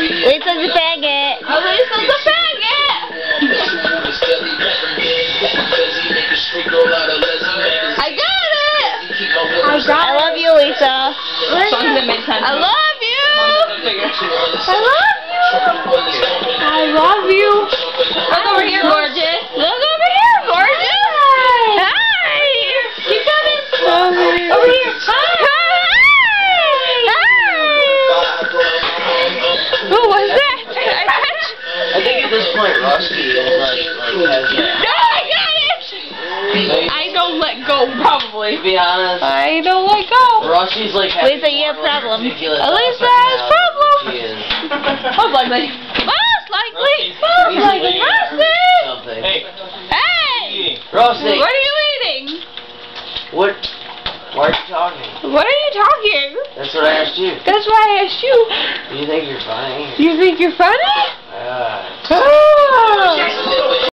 Lisa's a faggot. Oh, Lisa's a faggot! I got it! I love you, Lisa. I love you! I love you! I love you! Look over here, gorgeous! Look over here, gorgeous! Hi! Keep coming! Over here! Hi! Who was that? I think at this point, Rusty is like has No, I got it! I don't let go, probably. to be honest, I don't let go. Rusty's like Lisa, you have problems. Lisa has problems. She is. Most likely. Most likely. Most likely. Rusty! Something. Hey! Rusty! What are you eating? What? Why are you talking? What are you talking? That's what I asked you. That's why I asked you. Do you think you're funny? You think you're funny?